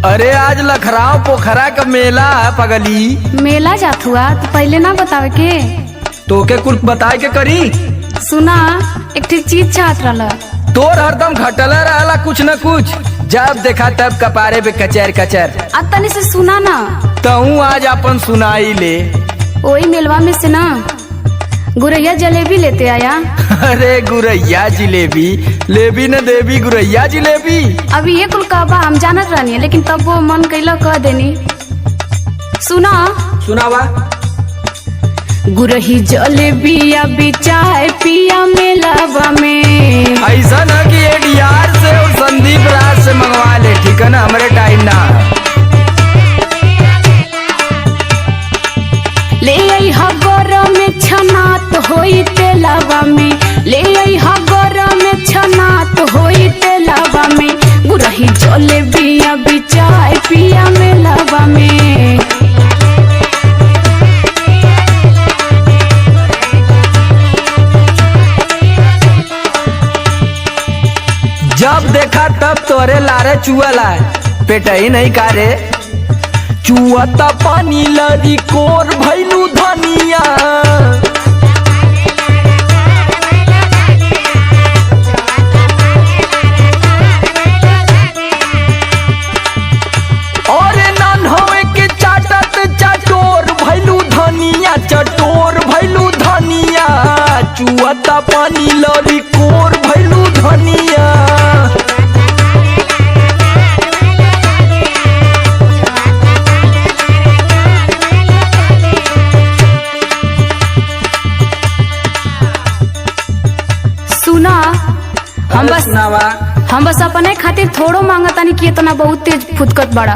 अरे आज लखराव पोखरा का मेला है पगली। मेला जात हुआ तो पहले ना बतावे के। तोके कुछ बताए के करी। सुना एक ठीक चीज चाहत रहा। तोर हरदम घटला रहला कुछ न कुछ, जब देखा तब कपारे पे कचर कचर। अब तनी से सुना ना। तहू आज अपन सुनाई ले। वही मेलवा में से ना गुरैया जलेबी लेते आया। अरे गुरैया जिलेबी लेबी न देवी, गुरैया जिलेबी। अभी ये कुल कहबा हम जानत रहनी है, लेकिन तब वो मन कैला कह देनी। सुना सुनावा। गुरही जलेबी अभी चाय पिया मेलावा में। ऐसा न कि एडीआर से और संदीप राज से मंगवा ले, ठीक है ना, हमारे टाइम ना। ले आई हगर में छनात होई तेलावा में। ले आई हगर में छनात होई तेलावा में। गुरही जलेबी अभी चाय पिया मेलावा में। जब देखा तब तोरे लारे चुअला, पेट ही नहीं कारे। चुअता पानी लरी कोर भैलू धनिया। और नन होवे के चाटत चटोर भैलू धनिया, चटोर भैलू धनिया। चुअता पानी लरी कोर भैलू धनिया। हम बस अपने खातिर थोड़ो मांगतानी कि इतना बहुत तेज फुदकत बड़ा।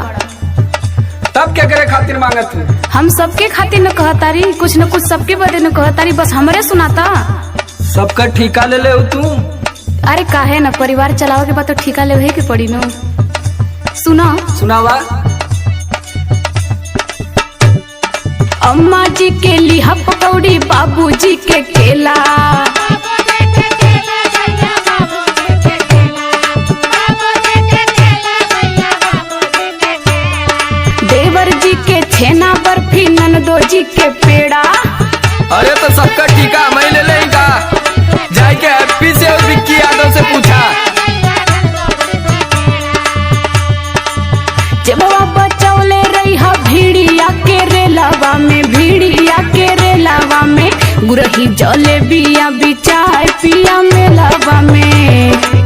तब क्या करे खातिर मांगत हूँ? हम सबके खातिर न कहतारी, कुछ न कुछ सबके बदे न कहतारी, बस हमरे सुनाता। सबका ठिका ले ले तू। अरे काहे न, परिवार चलाओ के बाद तो ठिका ले के पड़ी न। सुना सुनावा। अम्मा जी के लिहा पकौड़ी, बाबू जी के केला। के छेना बर्फी, ननदो जी के पेड़ा। अरे तो सबका टीका मैं ले लेगा। जाके हैप्पी से और विक्की यादव से पूछा। जब बचौले रही हा भीड़िया के रेलावा में। भीड़िया के रेलावा में। गुरही जलेबिया भी चाय पिया मेलावा में।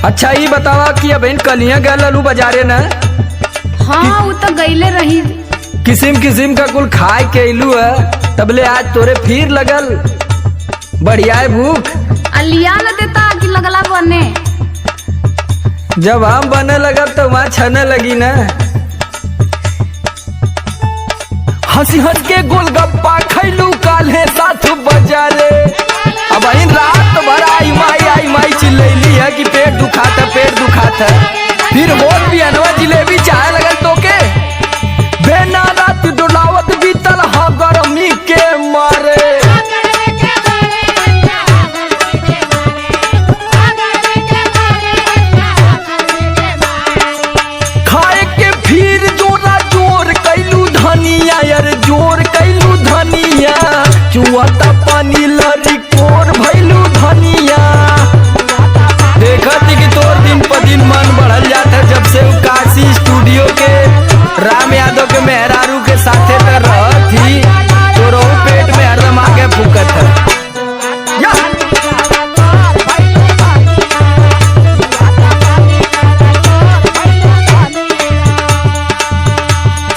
अच्छा ये बतावा कि अब इन कलियां गए ललू बाजारे न। हाँ वो तो गईले रही। किसिम किसिम का कुल खाए के इलू है, तबले आज तोरे फिर लगल बढ़िया है भूख। अलिया न देता कि लगला बने। जब हम बने लगल तो वहाँ छने लगी न। हंसी हंस के गोलगप्पा खैलू काल्हे 7 बजाले। अब इन रात भर आई माई चिल्लैली है कि पेट दुखाता पेट दुखाता। फिर होल भी अनवा जिलेबी चाहे लगल तो के। बेना रात डोलावत बीतल हा गरमी के मारे। खाए के फिर जोरा जोर कैलू धनिया, यार जोर कैलू धनिया। चुआता पानी लरी कोर भैलू धनिया। देखा थी कि तोर दिन पर दिन मन बढ़ल जाता जब से काशी स्टूडियो के राम यादव के मेहरारू के साथे कर रहा थी। तो पेट में हरदम आगे फूकत है।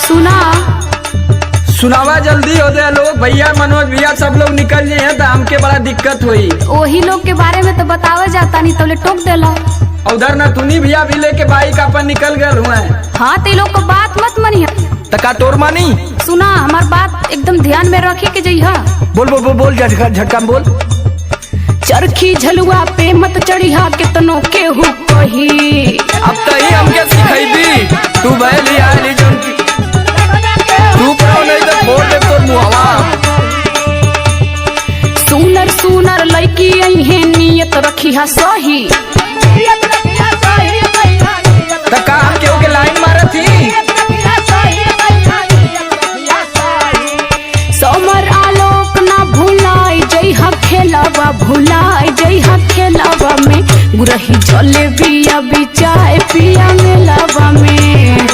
सुना सुनावा जल्दी हो दे लोग, भैया मनोज भैया सब लोग निकल जाए तो हमके बड़ा दिक्कत हुई। वही लोग के बारे में तो बतावा जाता नहीं, तो टोक देला। उधर न तुनी भैया भी लेके बाइक अपन निकल गए हुए। हाँ तो लोग को बात मत मनिया। तका तोर मानी। सुना हमार बात एकदम ध्यान में रखे के जइहा। बोल बोल बोल बोल झटका में बोल। चरखी झलुआ पे मत चढ़िया कितनो केहू कही। अब तही हमके सिखैबी तू भैली आली जन की तू कहो नहीं तो फोड़ दे तोर मुहवा। सुनर सुनर लड़की अइहे नियत रखिया सही। त का हम केहू के लाइन मारत ही। समर आलोक ना भुलाई जइहा खेलावा भुलाई जइहा खेलावा में गुरही जले बिया बिचाए पिया मेलावा में।